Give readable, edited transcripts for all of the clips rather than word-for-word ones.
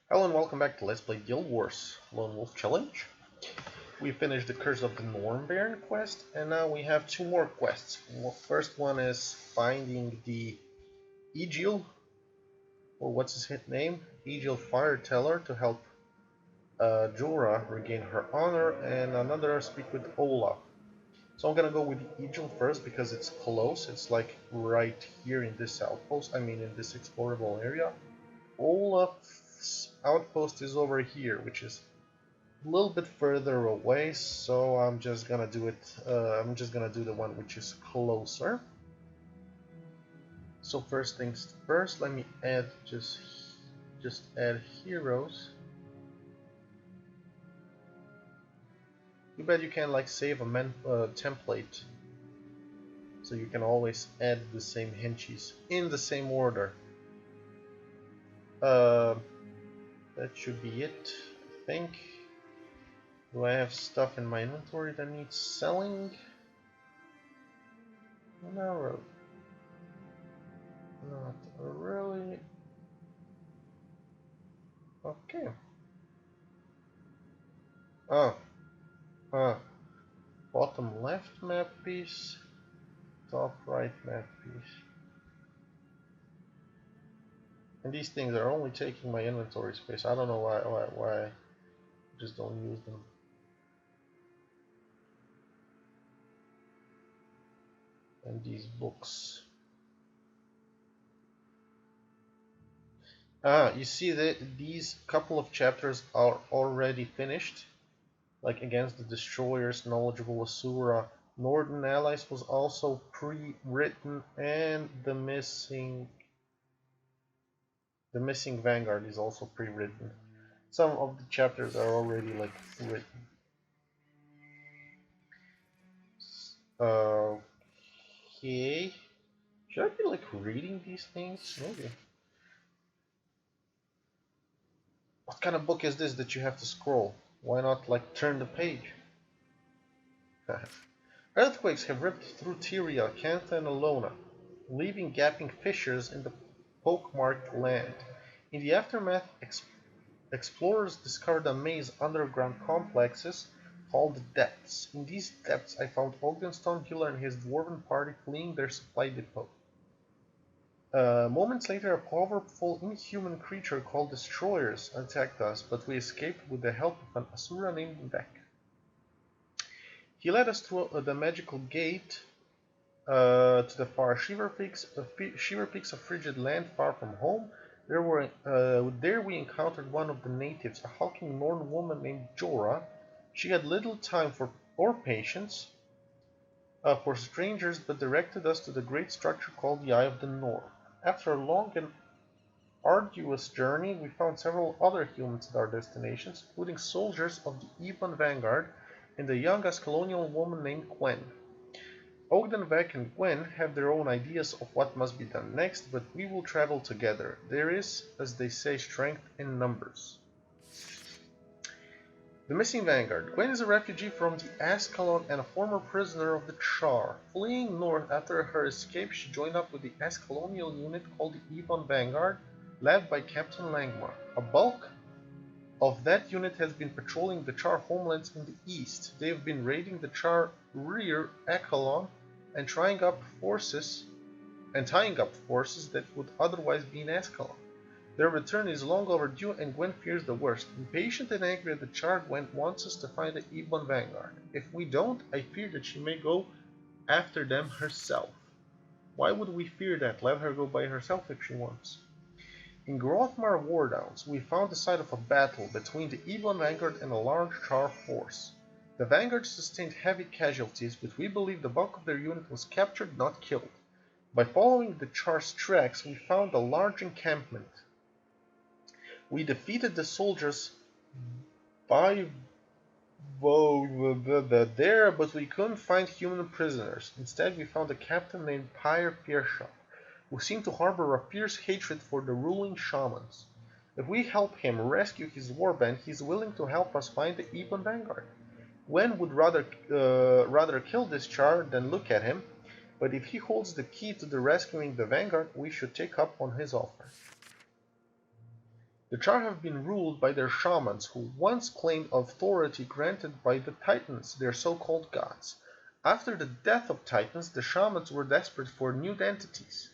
Hello and welcome back to Let's Play Guild Wars Lone Wolf Challenge. We finished the Curse of the Norn Baron quest, and now we have two more quests. The first one is finding the Egil, or what's his hit name? Egil Fire Teller, to help Jorah regain her honor, and another speak with Olaf. So I'm gonna go with the Egil first because it's close. It's like right here in this outpost, in this explorable area. Olaf's outpost is over here, which is a little bit further away, so I'm just gonna do it. I'm just gonna do the one which is closer. So first things first, let me add just add heroes. You bet you can like save a template, so you can always add the same henchies in the same order. That should be it, I think. Do I have stuff in my inventory that needs selling? No, not really. Okay. Bottom left map piece, top right map piece. And these things are only taking my inventory space. I don't know why I just don't use them. And these books. You see that these couple of chapters are already finished. Like against the destroyers, knowledgeable Asura, Northern allies was also pre-written, and the missing Vanguard is also pre-written. Some of the chapters are already like written. Okay. Should I be like reading these things? Maybe. What kind of book is this that you have to scroll? Why not like turn the page? Earthquakes have ripped through Tyria, Cantha, and Alona, leaving gaping fissures in the pockmarked land. In the aftermath, explorers discovered a maze underground complexes called the Depths. In these depths, I found Ogden Stonehealer and his dwarven party fleeing their supply depot. Moments later, a powerful inhuman creature called Destroyers attacked us, but we escaped with the help of an Asura named Vec. He led us through the magical gate to the far Shiver Peaks, of frigid land far from home. There we encountered one of the natives, a hulking Norn woman named Jorah. She had little time or patience for strangers, but directed us to the great structure called the Eye of the North. After a long and arduous journey, we found several other humans at our destinations, including soldiers of the EotN Vanguard and a young colonial woman named Gwen. Ogden, Vec, and Gwen have their own ideas of what must be done next, but we will travel together. There is, as they say, strength in numbers. The Missing Vanguard. Gwen is a refugee from the Ascalon and a former prisoner of the Char. Fleeing north after her escape, she joined up with the Ascalonial unit called the EotN Vanguard, led by Captain Langmar. A bulk of that unit has been patrolling the Char homelands in the east. They have been raiding the Char rear Ascalon and tying up forces that would otherwise be in Ascalon. Their return is long overdue, and Gwen fears the worst. Impatient and angry at the Char, Gwen wants us to find the EotN Vanguard. If we don't, I fear that she may go after them herself. Why would we fear that? Let her go by herself if she wants. In Grothmar Wardowns, we found the site of a battle between the EotN Vanguard and a large Char force. The Vanguard sustained heavy casualties, but we believe the bulk of their unit was captured, not killed. By following the Char's tracks, we found a large encampment. We defeated the soldiers there, but we couldn't find human prisoners. Instead, we found a captain named Pyre Fiershaw, who seemed to harbor a fierce hatred for the ruling shamans. If we help him rescue his warband, he's willing to help us find the EotN Vanguard. Gwen would rather kill this Char than look at him, but if he holds the key to the rescuing the Vanguard, we should take up on his offer. The Char have been ruled by their shamans, who once claimed authority granted by the Titans, their so-called gods. After the death of Titans, the shamans were desperate for new entities.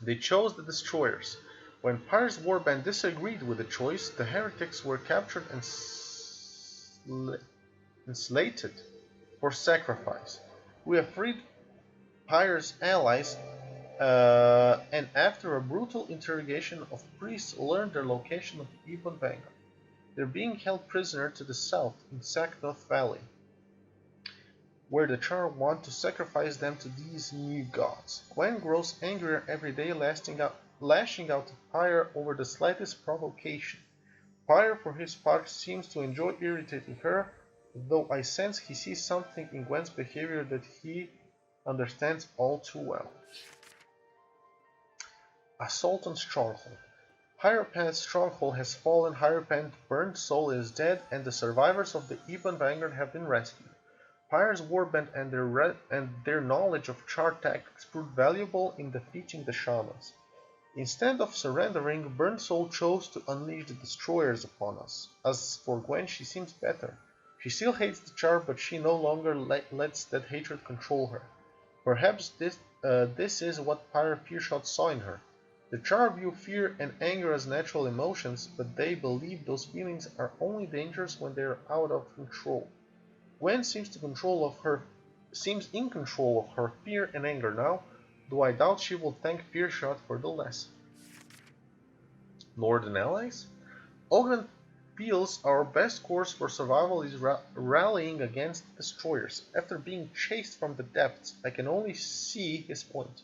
They chose the Destroyers. When Pyre's warband disagreed with the choice, the heretics were captured and slated for sacrifice. We have freed Pyre's allies, and after a brutal interrogation of priests, learned their location of the Ebon Vanguard. They're being held prisoner to the south in Saknoth Valley, where the Char want to sacrifice them to these new gods. Gwen grows angrier every day, lashing out at Pyre over the slightest provocation. Pyre, for his part, seems to enjoy irritating her, though I sense he sees something in Gwen's behavior that he understands all too well. Assault on Stronghold. Hierophant's stronghold has fallen, Hierophant's burnt soul is dead, and the survivors of the Ebon Vanguard have been rescued. Pyre's warband and their knowledge of Char tactics proved valuable in defeating the shamans. Instead of surrendering, Burnt Soul chose to unleash the destroyers upon us. As for Gwen, she seems better. She still hates the Char, but she no longer lets that hatred control her. Perhaps this is what Pyre Fearshot saw in her. The Char view fear and anger as natural emotions, but they believe those feelings are only dangerous when they are out of control. Gwen seems in control of her fear and anger now, though I doubt she will thank Fearshot for the lesson. Northern allies? Ogden feels our best course for survival is rallying against the destroyers. After being chased from the depths, I can only see his point.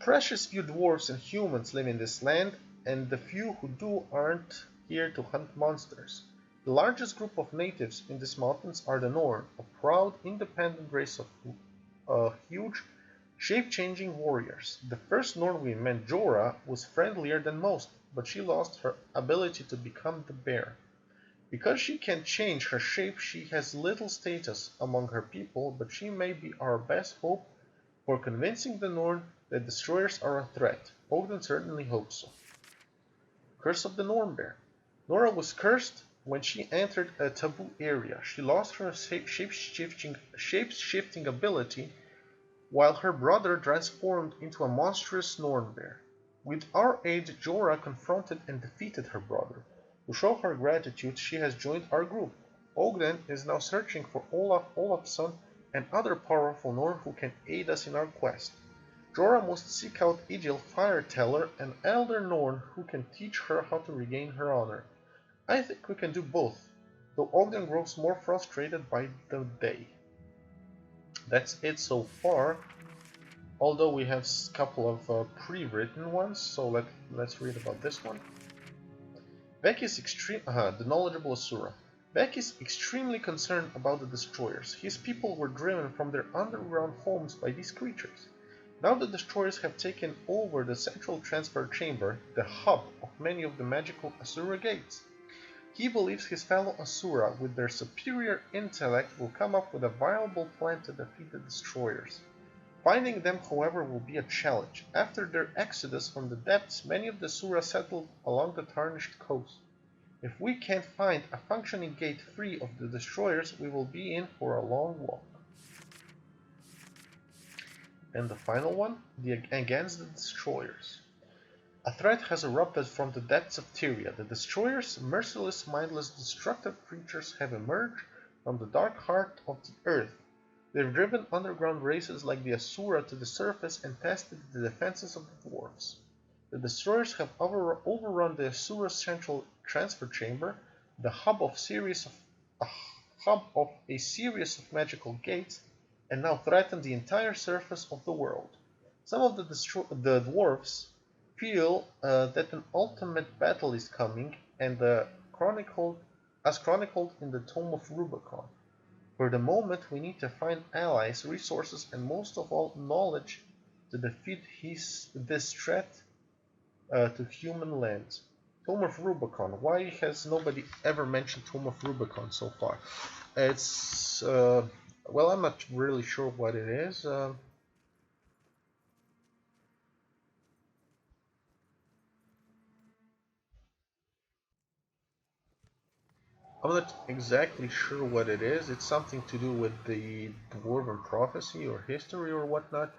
Precious few dwarves and humans live in this land, and the few who do aren't here to hunt monsters. The largest group of natives in these mountains are the Norn, a proud, independent race of huge, shape-changing warriors. The first Norn we met, Jorah, was friendlier than most, but she lost her ability to become the bear. Because she can change her shape, she has little status among her people, but she may be our best hope for convincing the Norn that destroyers are a threat. Ogden certainly hopes so. Curse of the Norn Bear. Nora was cursed when she entered a taboo area. She lost her shape-shifting ability, while her brother transformed into a monstrous Norn bear. With our aid, Jorah confronted and defeated her brother. To show her gratitude, she has joined our group. Ogden is now searching for Olaf Olafsson and other powerful Norn who can aid us in our quest. Jorah must seek out Egil Fireteller, an elder Norn who can teach her how to regain her honor. I think we can do both, though Ogden grows more frustrated by the day. That's it so far, although we have a couple of pre-written ones, so let's read about this one. Beck is the knowledgeable Asura. Beck is extremely concerned about the destroyers. His people were driven from their underground homes by these creatures. Now the destroyers have taken over the central transfer chamber, the hub of many of the magical Asura gates. He believes his fellow Asura, with their superior intellect, will come up with a viable plan to defeat the destroyers. Finding them, however, will be a challenge. After their exodus from the depths, many of the Asura settled along the Tarnished Coast. If we can't find a functioning gate free of the destroyers, we will be in for a long walk. And the final one, against the destroyers. A threat has erupted from the depths of Tyria. The destroyers, merciless, mindless, destructive creatures, have emerged from the dark heart of the earth. They've driven underground races like the Asura to the surface and tested the defenses of the dwarves. The destroyers have overrun the Asura's central transfer chamber, the hub of a series of magical gates, and now threaten the entire surface of the world. Some of the dwarves feel that an ultimate battle is coming, and as chronicled in the Tome of Rubicon. For the moment, we need to find allies, resources, and most of all, knowledge to defeat this threat to human lands. Tome of Rubicon. Why has nobody ever mentioned Tome of Rubicon so far? It's well, I'm not really sure what it is. I'm not exactly sure what it is. It's something to do with the Dwarven prophecy or history or whatnot.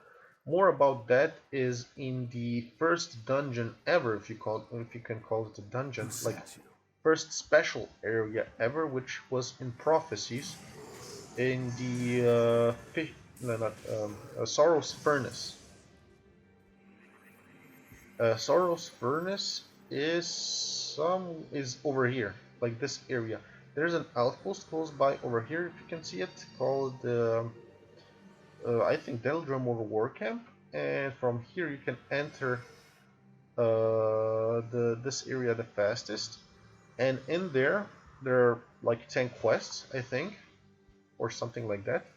More about that is in the first dungeon ever, if you can call it a dungeon, like first special area ever, which was in prophecies in the Sorrow's Furnace. Sorrow's Furnace is over here, like this area. There's an outpost close by over here, if you can see it, called I think Deldrum or War Camp, and from here you can enter this area the fastest. And in there are like 10 quests, I think, or something like that,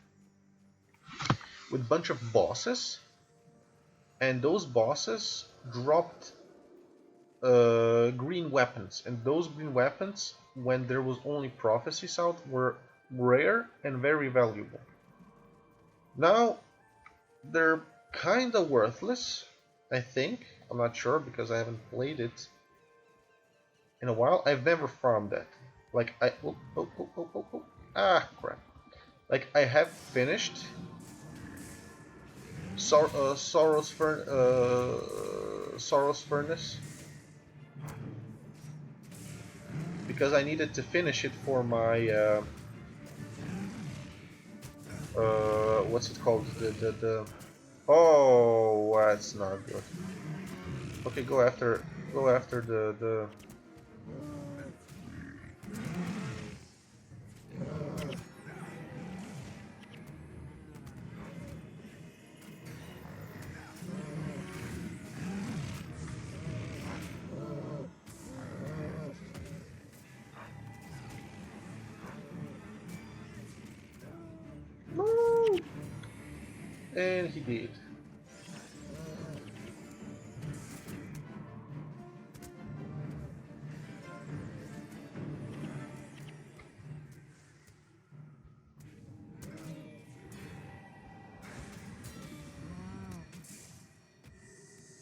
with a bunch of bosses, and those bosses dropped green weapons, and those green weapons, when there was only prophecies out, were rare and very valuable. Now they're kinda worthless, I think. I'm not sure because I haven't played it in a while. I've never farmed that. Like crap. Like I have finished Sorrow's Furnace because I needed to finish it for my what's it called? The oh, that's not good. Okay, go after the no, and he did.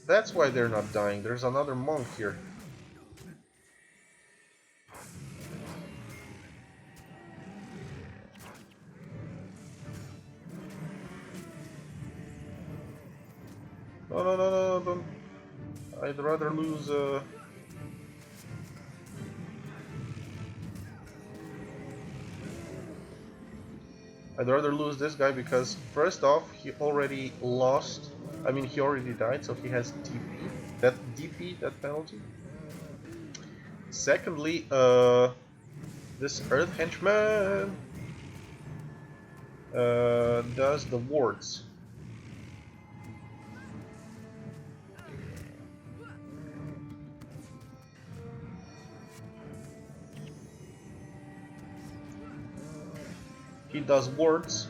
That's why they're not dying. There's another monk here. No, don't. I'd rather lose, I'd rather lose this guy because, first off, he already lost. I mean, he already died, so he has DP, that penalty. Secondly, this Earth Henchman does the wards. He does wards,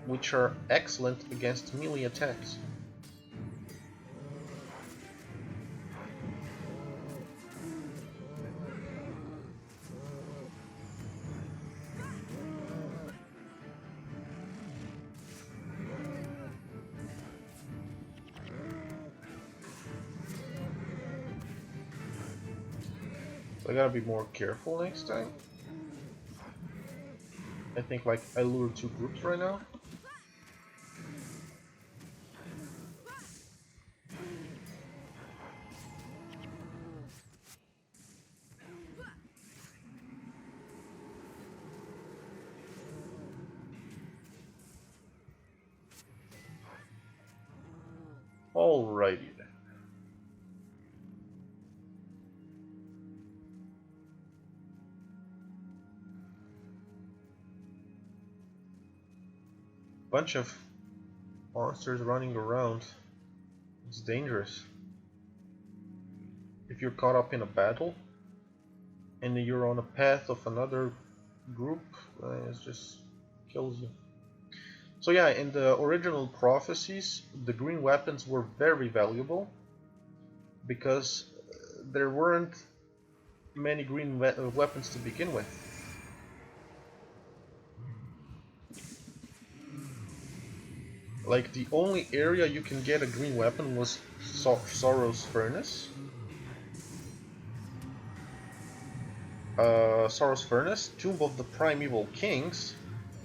which are excellent against melee attacks. So I gotta be more careful next time. I think like I lure two groups right now. Alrighty then. Bunch of monsters running around. It's dangerous. If you're caught up in a battle and you're on a path of another group, it just kills you. So yeah, in the original prophecies, the green weapons were very valuable because there weren't many green weapons to begin with. Like, the only area you can get a green weapon was Sorrow's Furnace. Soros Furnace, Tomb of the Primeval Kings.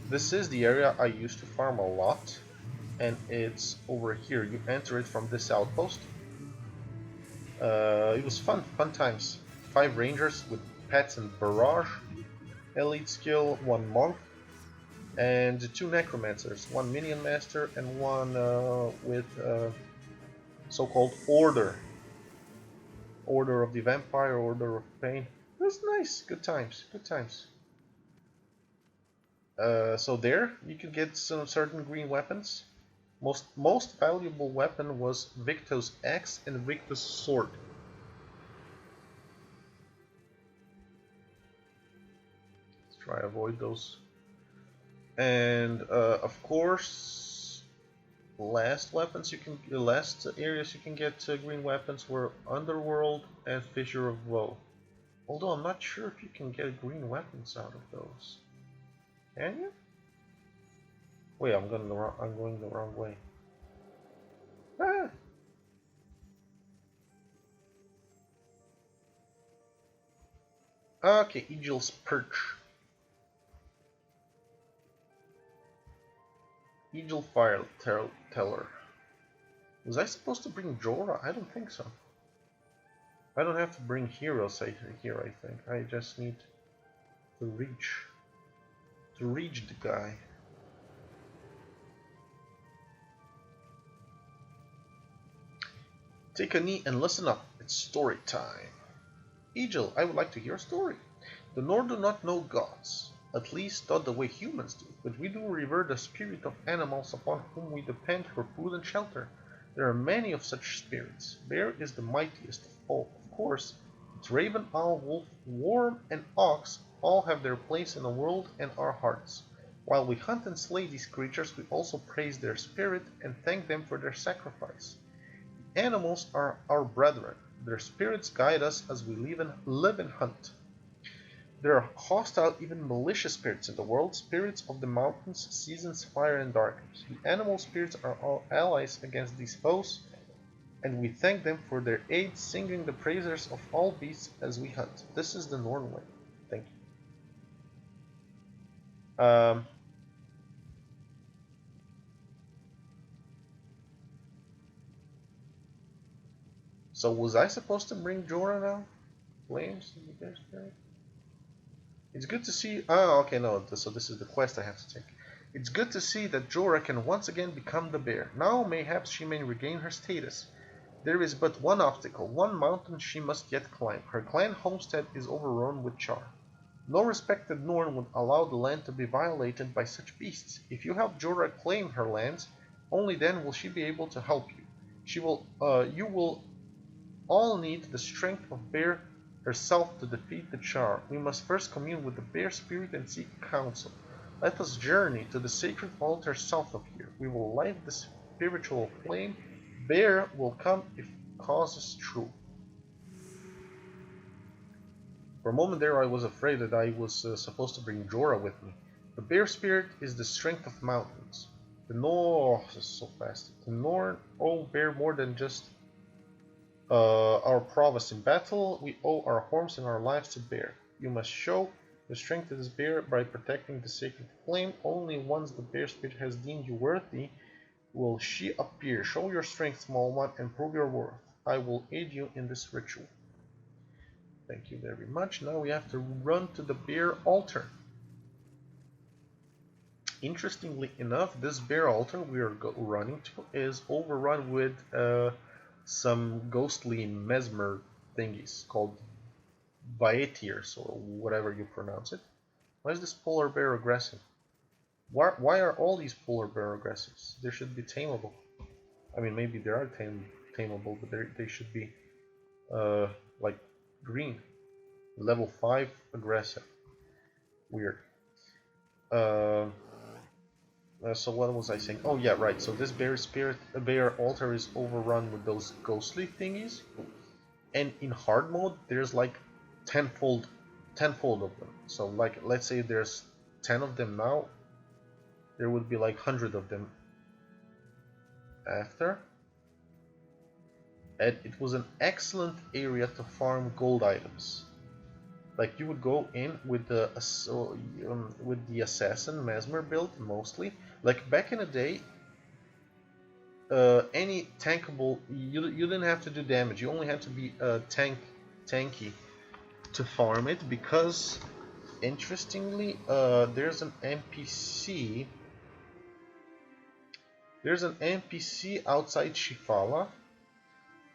This is the area I used to farm a lot, and it's over here. You enter it from this outpost. It was fun times. 5 rangers with pets and barrage, elite skill, 1 monk, and 2 necromancers, 1 minion master and 1 with so-called order. Order of the Vampire, Order of Pain. It was nice, good times, good times. So there, you could get some certain green weapons. Most valuable weapon was Victo's axe and Victo's sword. Let's try to avoid those. And of course, last areas you can get green weapons were Underworld and Fissure of Woe. Although I'm not sure if you can get green weapons out of those. Can you? Wait, I'm going the wrong way. Ah. Okay, Eagle's Perch. Eagle Fire Teller. Was I supposed to bring Jorah? I don't think so. I don't have to bring heroes here, I think. I just need to reach the guy. Take a knee and listen up. It's story time. Egil, I would like to hear a story. The Nord do not know gods, at least not the way humans do, but we do revere the spirit of animals upon whom we depend for food and shelter. There are many of such spirits. Bear is the mightiest of all, of course. But raven, owl, wolf, worm, and ox all have their place in the world and our hearts. While we hunt and slay these creatures, we also praise their spirit and thank them for their sacrifice. Animals are our brethren. Their spirits guide us as we live and hunt. There are hostile, even malicious spirits in the world, spirits of the mountains, seasons, fire, and darkness. The animal spirits are our allies against these foes, and we thank them for their aid, singing the praises of all beasts as we hunt. This is the Norn way. Thank you. So was I supposed to bring Jorah now? Flames? It's good to see. Oh, okay, no. So this is the quest I have to take. It's good to see that Jorah can once again become the bear. Now mayhaps she may regain her status. There is but one obstacle, one mountain she must yet climb. Her clan homestead is overrun with char. No respected Norn would allow the land to be violated by such beasts. If you help Jorah claim her lands, only then will she be able to help you. You will all need the strength of Bear herself to defeat the Char. We must first commune with the Bear spirit and seek counsel. Let us journey to the sacred altar south of here. We will light the spiritual flame. Bear will come if cause is true. For a moment there I was afraid that I was supposed to bring Jorah with me. The Bear spirit is the strength of mountains. The Norn, this is so fast. The Norn owe Bear more than just our prowess in battle. We owe our homes and our lives to Bear. You must show your strength to this Bear by protecting the sacred flame. Only once the Bear spirit has deemed you worthy will she appear. Show your strength, small one, and prove your worth. I will aid you in this ritual. Thank you very much. Now we have to run to the Bear altar. Interestingly enough, this Bear altar we are running to is overrun with some ghostly mesmer thingies called Vaetirs, or whatever you pronounce it. Why is this polar bear aggressive? Why are all these polar bear aggressive? They should be tameable. I mean, maybe they are tameable, but they should be like green. Level 5 aggressive. Weird. So what was I saying? Oh yeah, right. So this bear altar is overrun with those ghostly thingies, and in hard mode there's like tenfold of them. So like, let's say there's 10 of them now, there would be like 100 of them after. And it was an excellent area to farm gold items. Like you would go in with the assassin mesmer build mostly. Like back in the day, any tankable, you didn't have to do damage. You only had to be tanky to farm it, because interestingly, there's an NPC. There's an NPC outside Shifala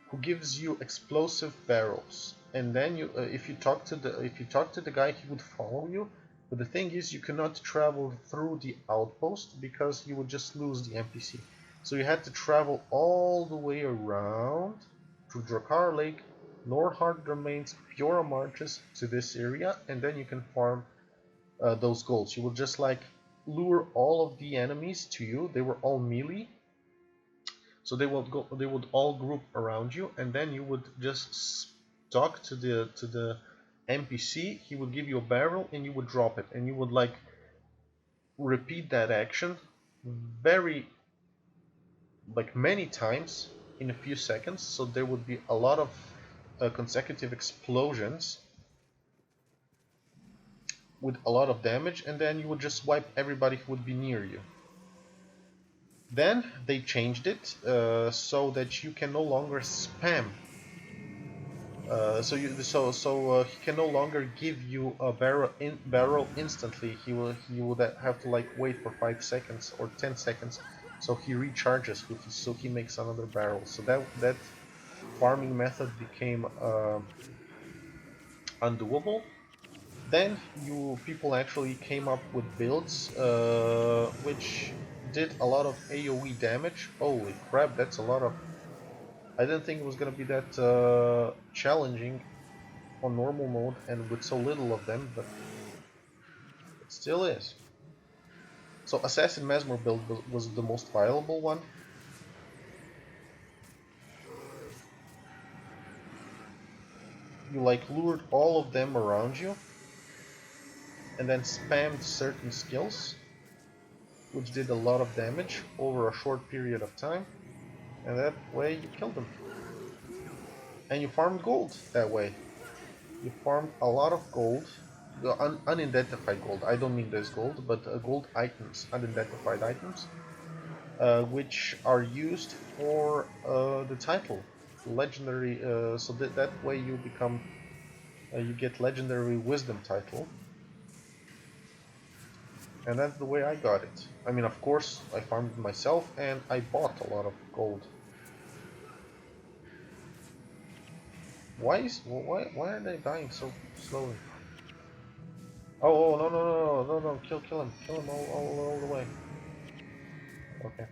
who gives you explosive barrels, and then if you talk to the guy, he would follow you. But the thing is, you cannot travel through the outpost because you would just lose the NPC. So you had to travel all the way around to Drakkar Lake, Norhard Remains, Piora Marches to this area, and then you can farm those golds. You would just like lure all of the enemies to you. They were all melee, so they would all group around you, and then you would just talk to the NPC. He would give you a barrel, and you would drop it, and you would like repeat that action very like many times in a few seconds. So there would be a lot of consecutive explosions with a lot of damage, and then you would just wipe everybody who would be near you. Then they changed it so that you can no longer spam. He can no longer give you a barrel instantly. He would have to like wait for 5 seconds or 10 seconds, so he recharges. So he makes another barrel. So that farming method became undoable. Then people actually came up with builds which did a lot of AoE damage. Holy crap, that's a lot of... I didn't think it was gonna be that challenging on normal mode and with so little of them, but it still is. So Assassin Mesmer build was the most viable one. You like lured all of them around you and then spammed certain skills, which did a lot of damage over a short period of time, and that way you killed them. And you farmed gold that way. You farmed a lot of gold, unidentified gold. I don't mean this gold, but gold items, unidentified items, which are used for the title, legendary. So that way you become, you get legendary wisdom title. And that's the way I got it. I mean, of course, I farmed it myself, and I bought a lot of gold. Why are they dying so slowly? Oh, no, kill him all the way. Okay.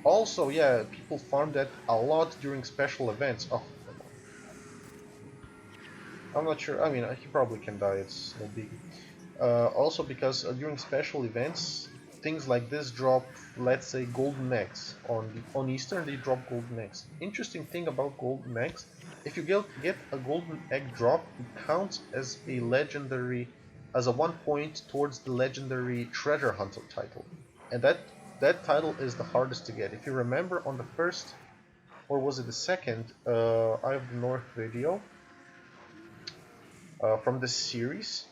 Also, yeah, people farm that a lot during special events. Oh, I'm not sure. I mean, he probably can die. It's no big. Also, because during special events, things like this drop, let's say, golden eggs. On Easter, they drop golden eggs. Interesting thing about golden eggs: if you get a golden egg drop, it counts as a legendary, as a 1 point towards the legendary treasure hunter title, and that title is the hardest to get. If you remember on the first, or was it the second, Eye of the North video from this series,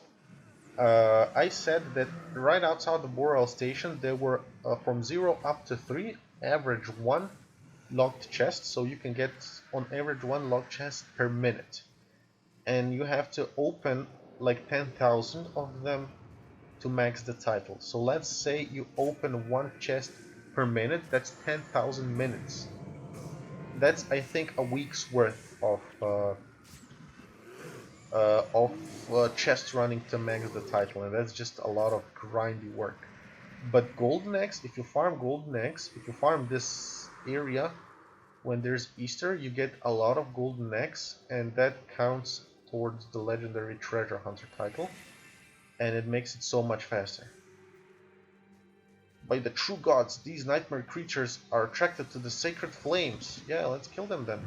I said that right outside the Boreal station there were from 0 up to 3, average 1 locked chest, so you can get on average 1 locked chest per minute, and you have to open like 10,000 of them to max the title. So let's say you open 1 chest per minute, that's 10,000 minutes. That's, I think, a week's worth of chest running to max the title, and that's just a lot of grindy work. But golden eggs, if you farm golden eggs, if you farm this area when there's Easter, you get a lot of golden eggs, and that counts towards the legendary treasure hunter title, and it makes it so much faster. By the true gods, these nightmare creatures are attracted to the sacred flames. Yeah, let's kill them then.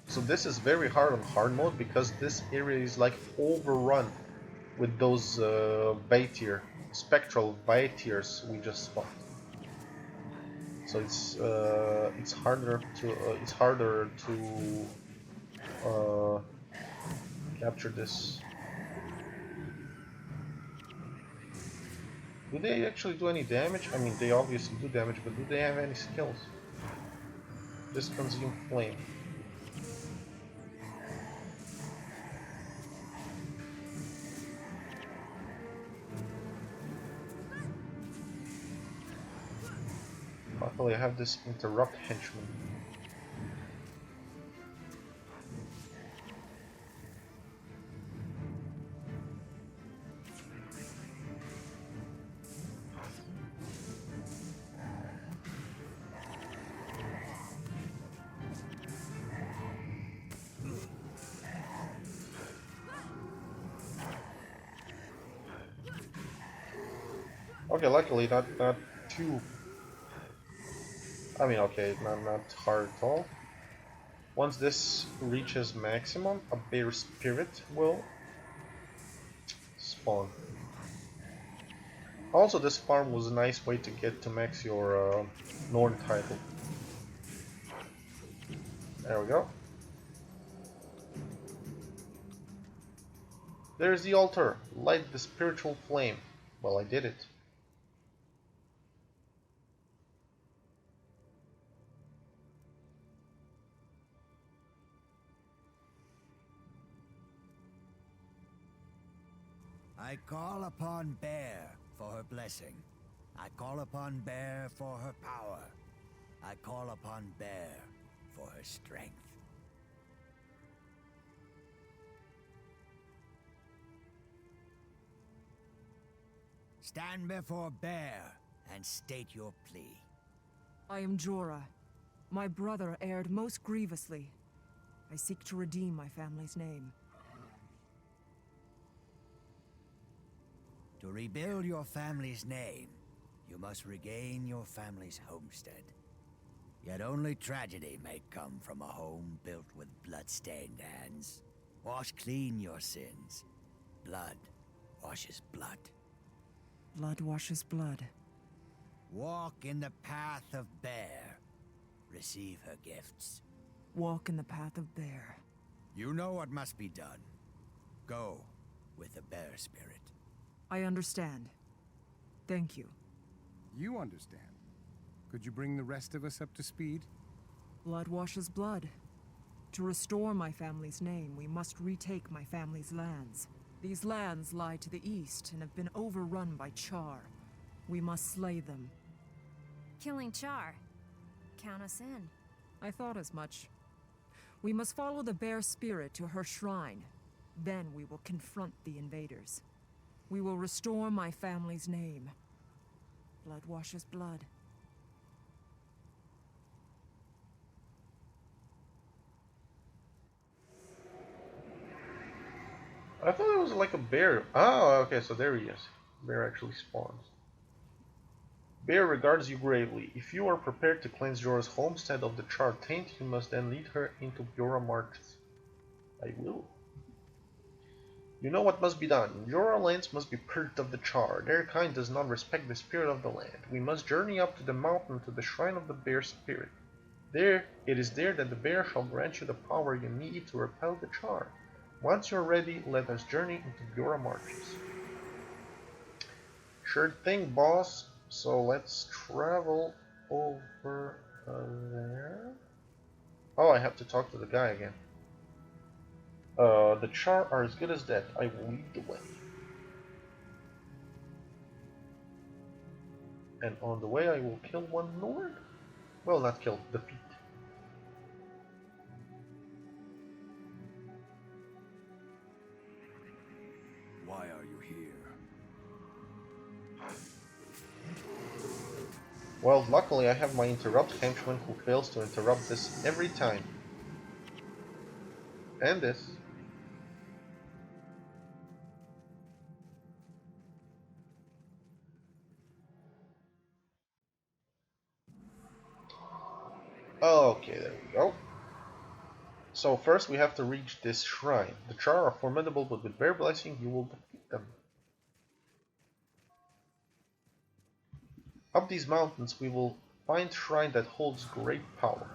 So this is very hard on hard mode because this area is like overrun with those Baetier, spectral Baetiers we just spawned. So it's harder to capture this. Do they actually do any damage? I mean, they obviously do damage, but do they have any skills? Just consume flame. Luckily, I have this interrupt henchman. Okay, luckily not too. I mean, okay, not hard at all. Once this reaches maximum, a bear spirit will spawn. Also, this farm was a nice way to get to max your Norn title. There we go. There's the altar. Light the spiritual flame. Well, I did it. I call upon Bear for her blessing. I call upon Bear for her power. I call upon Bear for her strength. Stand before Bear and state your plea. I am Jorah. My brother erred most grievously. I seek to redeem my family's name. To rebuild your family's name, you must regain your family's homestead. Yet only tragedy may come from a home built with blood-stained hands. Wash clean your sins. Blood washes blood. Blood washes blood. Walk in the path of Bear. Receive her gifts. Walk in the path of Bear. You know what must be done. Go with the Bear spirit. I understand. Thank you. You understand. Could you bring the rest of us up to speed? Blood washes blood. To restore my family's name, we must retake my family's lands. These lands lie to the east and have been overrun by Char. We must slay them. Killing Char. Count us in. I thought as much. We must follow the Bear spirit to her shrine. Then we will confront the invaders. We will restore my family's name. Blood washes blood. I thought it was like a bear. Oh, okay, so there he is. Bear actually spawns. Bear regards you gravely. If you are prepared to cleanse Jorah's homestead of the Char taint, you must then lead her into Jorah marches. I will. You know what must be done. Jorah lands must be purged of the Char. Their kind does not respect the spirit of the land. We must journey up to the mountain to the shrine of the Bear spirit. There, it is there that the Bear shall grant you the power you need to repel the Char. Once you're ready, let us journey into Jorah marches. Sure thing, boss. So let's travel over there. Oh, I have to talk to the guy again. The Char are as good as dead. I will lead the way. And on the way I will kill one Nord? Well, not kill, defeat. Why are you here? Well, luckily I have my interrupt henchman who fails to interrupt this every time. And this. Okay, there we go. So first we have to reach this shrine. The Char are formidable, but with Bear blessing you will defeat them. Up these mountains we will find shrine that holds great power.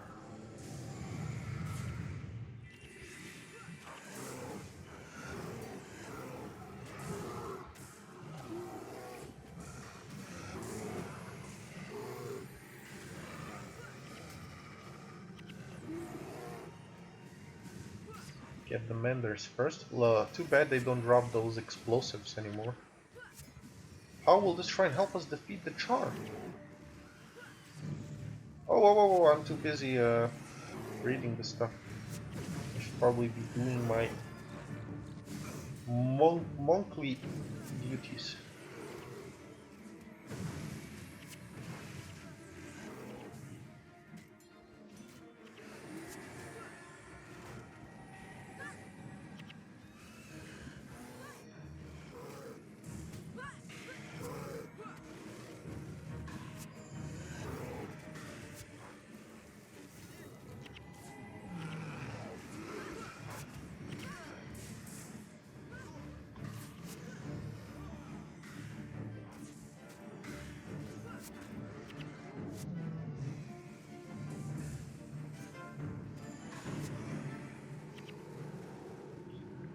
Get the menders first. Too bad they don't drop those explosives anymore. How will this shrine help us defeat the charm? Oh, I'm too busy reading this stuff. I should probably be doing my monkly duties.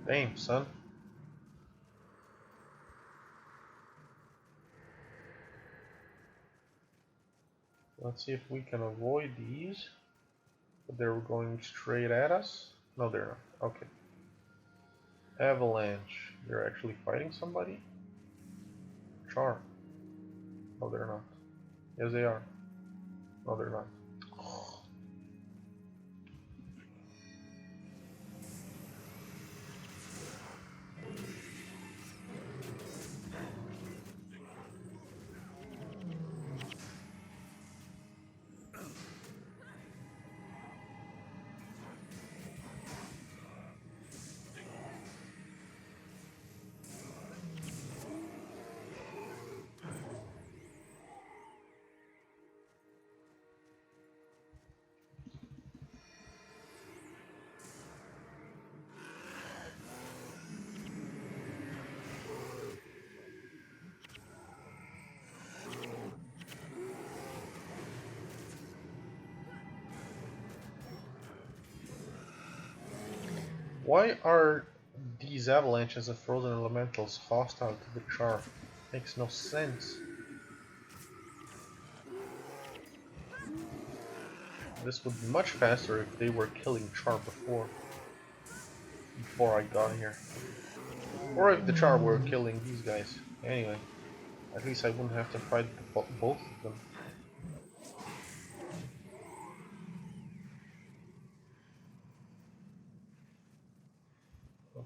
Damn, son. Let's see if we can avoid these. But they're going straight at us. No, they're not. Okay. Avalanche. They're actually fighting somebody? Charm. No, they're not. Yes, they are. No, they're not. Why are these avalanches of frozen elementals hostile to the Char? Makes no sense. This would be much faster if they were killing Char before I got here. Or if the Char were killing these guys. Anyway, at least I wouldn't have to fight both of them.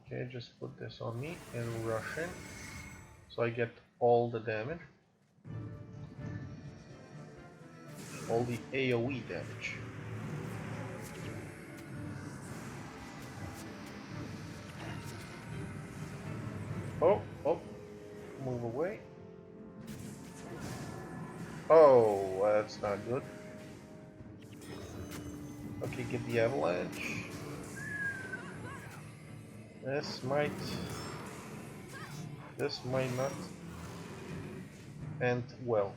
Okay, just put this on me and rush in, so I get all the damage. All the AoE damage. Oh, move away. Oh, that's not good. Okay, get the avalanche. This might not end well.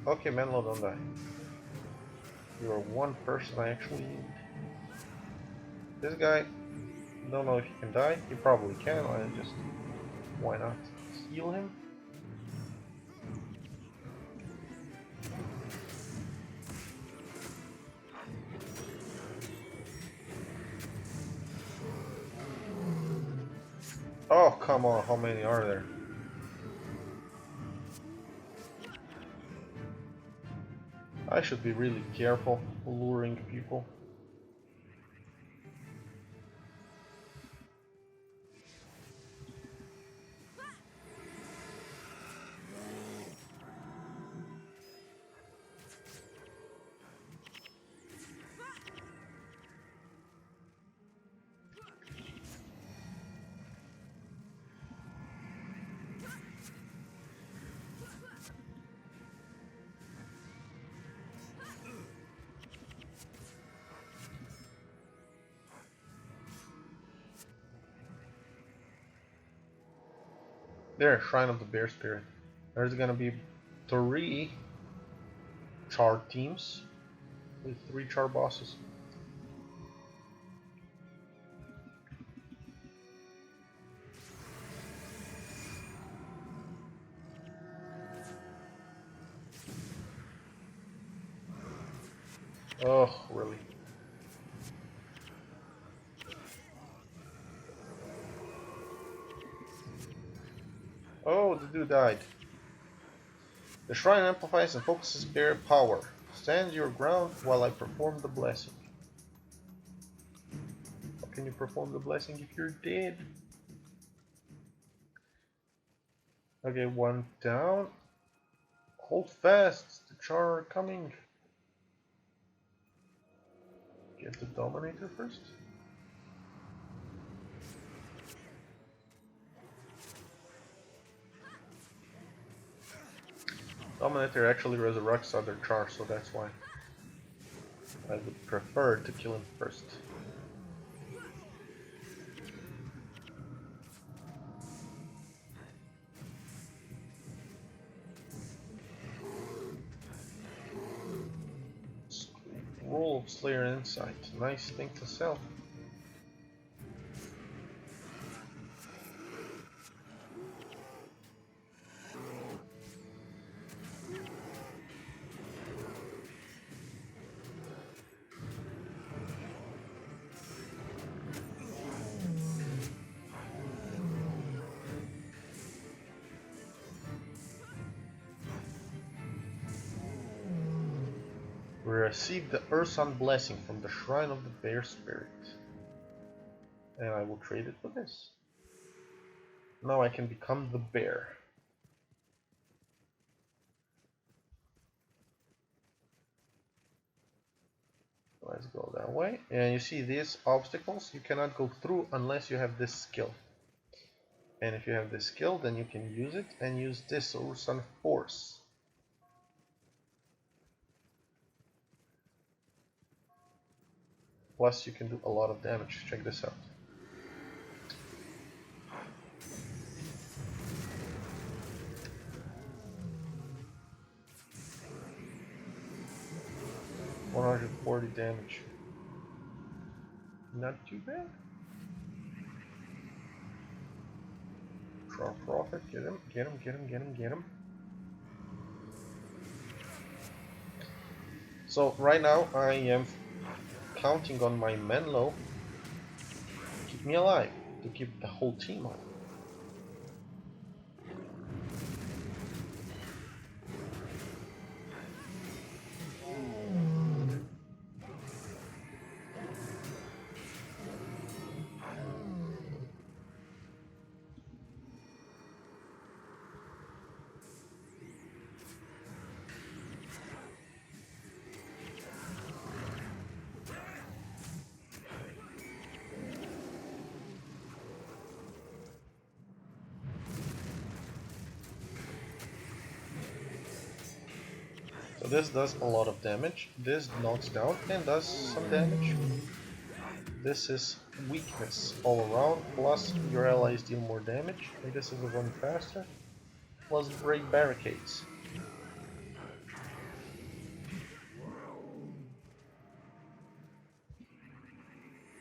Okay, Menlo, don't die. You're one person I actually need. This guy, don't know if he can die. He probably can. Why not heal him? Oh, come on, how many are there? I should be really careful luring people. There, Shrine of the Bear Spirit. There's gonna be 3 char teams with 3 char bosses. Oh, really? Oh, the dude died. The shrine amplifies and focuses bear power. Stand your ground while I perform the blessing. How can you perform the blessing if you're dead? Okay, 1 down. Hold fast, the char are coming. Get the Dominator first. Dominator actually resurrects other char, so that's why I would prefer to kill him first. Roll of Slayer Insight. Nice thing to sell. We received the Ursun blessing from the Shrine of the Bear Spirit. And I will trade it for this. Now I can become the bear. Let's go that way. And you see these obstacles, you cannot go through unless you have this skill. And if you have this skill, then you can use it and use this Ursun Force. Plus you can do a lot of damage. Check this out. $140 damage. Not too bad. Draw Prophet, get him, get him, get him, get him, get him. So right now I am counting on my Menlo to keep me alive, to keep the whole team alive. So this does a lot of damage, this knocks down and does some damage. This is weakness all around, plus your allies deal more damage, and this is a run faster, plus break barricades.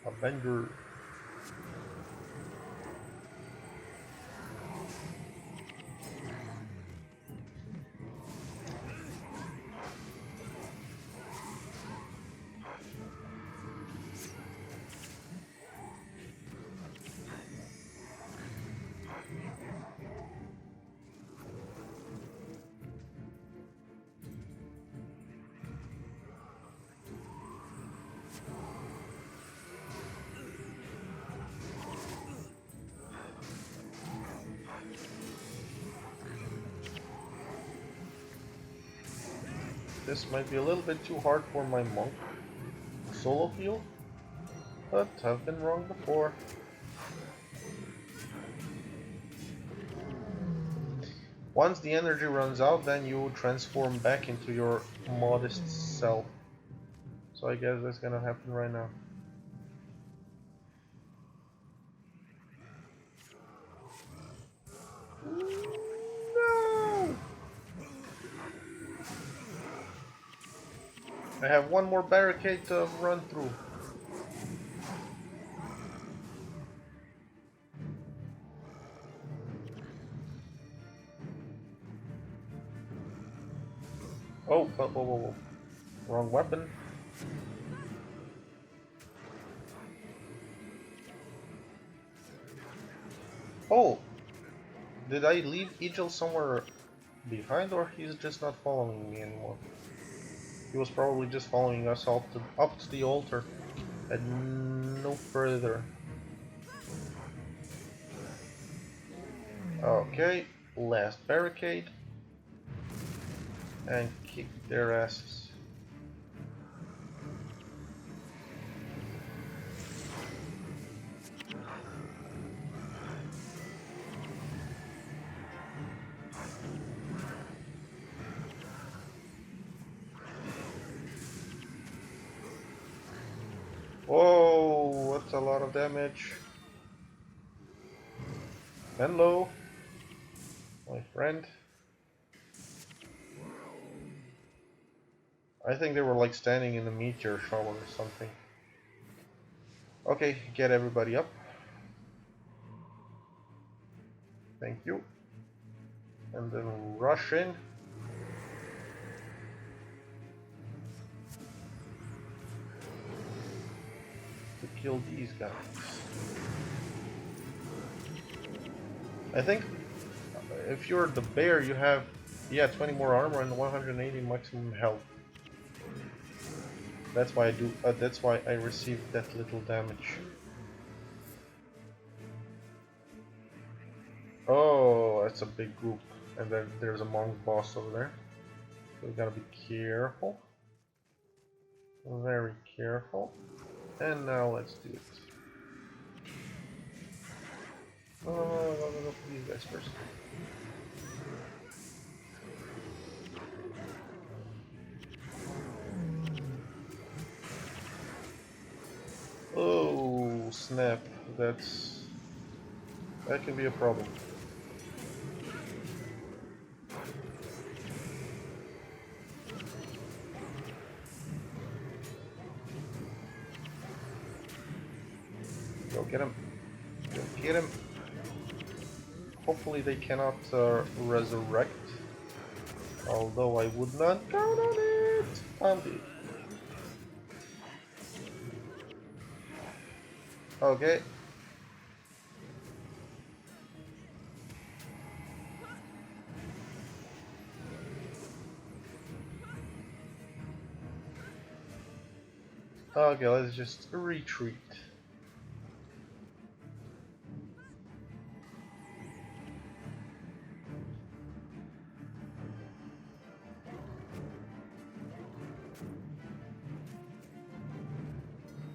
Avenger. This might be a little bit too hard for my monk solo heal, but I've been wrong before. Once the energy runs out, then you transform back into your modest self. So I guess that's gonna happen right now. No! I have one more barricade to run through. Oh, whoa, whoa, whoa, whoa. Wrong weapon. Oh! Did I leave Egil somewhere behind, or he's just not following me anymore? He was probably just following us up to the altar and no further. Okay, last barricade. And kick their asses. Whoa, that's a lot of damage. Hello, my friend. I think they were like standing in a meteor shower or something. Okay, get everybody up. Thank you. And then rush in. To kill these guys. I think if you're the bear, you have 20 more armor and 180 maximum health. That's why I do. That's why I received that little damage. Oh, that's a big group, and then there's a monk boss over there. So we gotta be careful, very careful. And now let's do it. Oh, no, for these guys first. Oh snap! That can be a problem. Go get him! Go get him! Hopefully they cannot resurrect. Although I would not count on it. I'm dead. Okay. Okay, let's just retreat.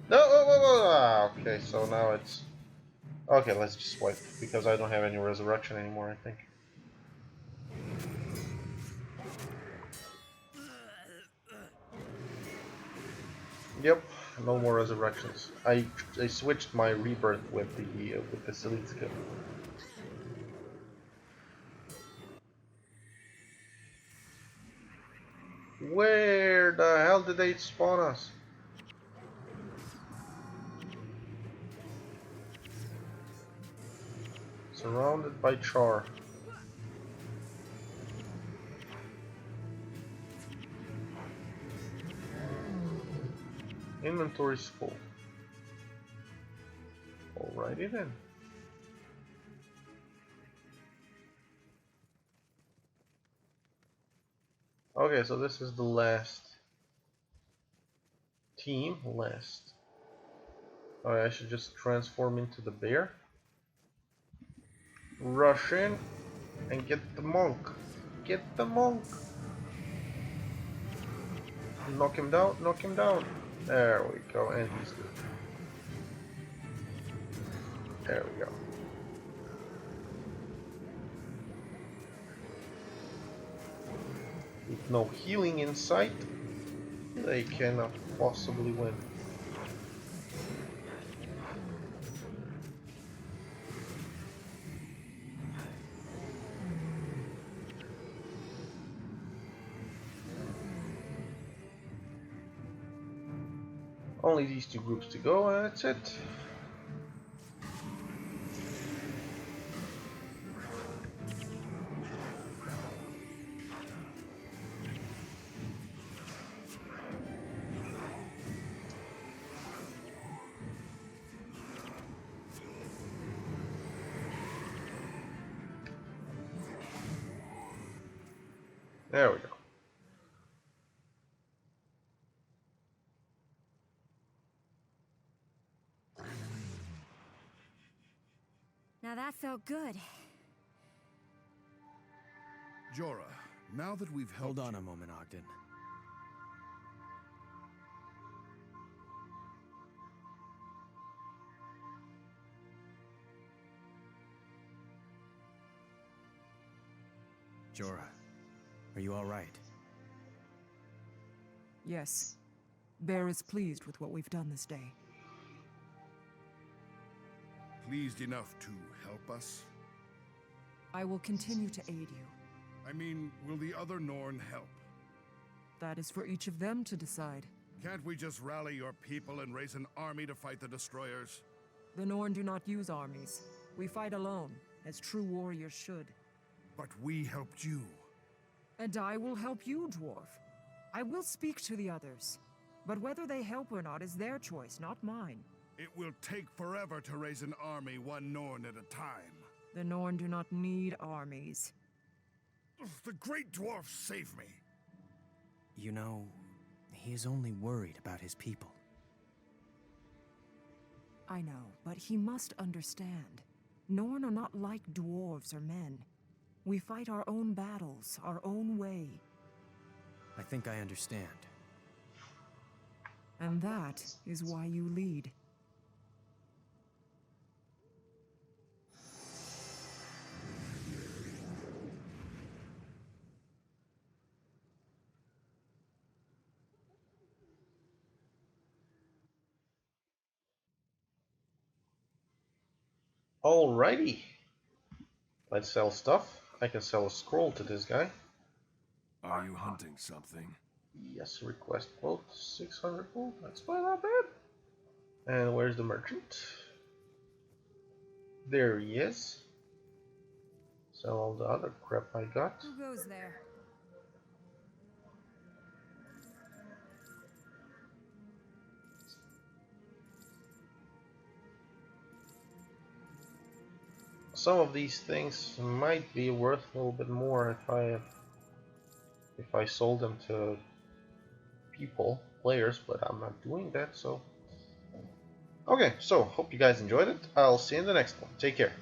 No, okay, so now it's... Okay, let's just wipe, because I don't have any resurrection anymore, I think. Yep, no more resurrections. I switched my rebirth with the Selite skill. Where the hell did they spawn us? Surrounded by char. Inventory's full. Alrighty then. Okay, so this is the last team. Alright, I should just transform into the bear. Rush in and get the monk. Get the monk. Knock him down, knock him down. There we go, and he's good. There we go. With no healing in sight, they cannot possibly win. Only these two groups to go, and that's it. There we go. Now that felt good. Jorah, now that we've helped Hold on a moment, Ogden. Jorah, are you all right? Yes. Bear is pleased with what we've done this day. pleased enough to help us? I will continue to aid you. I mean, will the other Norn help? That is for each of them to decide. Can't we just rally your people and raise an army to fight the destroyers? The Norn do not use armies. We fight alone, as true warriors should. But we helped you. And I will help you, Dwarf. I will speak to the others. But whether they help or not is their choice, not mine. It will take forever to raise an army one Norn at a time. The Norn do not need armies. The Great Dwarf saved me. You know, he is only worried about his people. I know, but he must understand. Norn are not like dwarves or men. We fight our own battles, our own way. I think I understand. And that is why you lead. Alrighty. Let's sell stuff. I can sell a scroll to this guy. Are you hunting something? Yes, request quote 600 gold. That's not bad. And where's the merchant? There he is. Sell all the other crap I got. Who goes there? Some of these things might be worth a little bit more if I sold them to players, but I'm not doing that, so. Okay, so hope you guys enjoyed it. I'll see you in the next one. Take care.